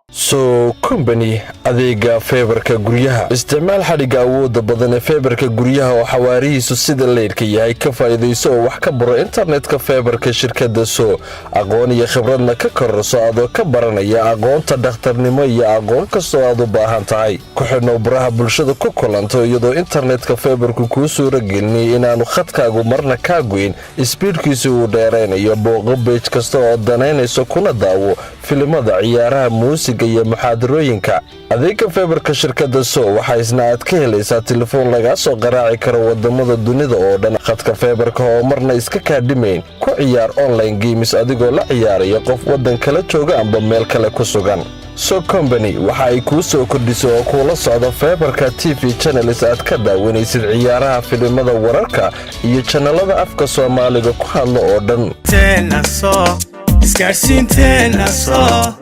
So company adeega feebarka guryaha isticmaal xariga awoodda badan ee feebarka guryaha oo xawaarihiisu sida leerka yahay ka faa'iideyso oo wax ka baro internetka feebarka shirkadda soo aqoon iyo khibradna ka kororso adoo ka baranaya aqoonta dhakhtarnimo iyo aqoon kastoo aad u baahan tahay ku xidhnow baraha bulshada ku kulanto iyadoo internetka feebarku kuu suura gelinay inaanu khadkaagu marna kaa goyn speedkiisu uu dheeraynayo booqo page kasta oo danaynayso kuna daawo filimada ciyaaraha muusiga iyo muxaadarooyinka adeega feebarka shirkadda soo waxa isna aad ka helaysaa telefoon laga soo qaraaci karo wadamada dunida oo dhan khadka feebarka oo marna iska kaadhimayn ku ciyaar online games adigoo la ciyaaraya qof wadan kala jooga amba meel kale ku sugan So company waxa ay ku soo kordhiso oo kula socdo feebarka TV channels aad ka daawanaysid ciyaaraha filimada wararka iyo channelada afka Soomaaliga ku hadlo oo dhan isgaarsiinteena soo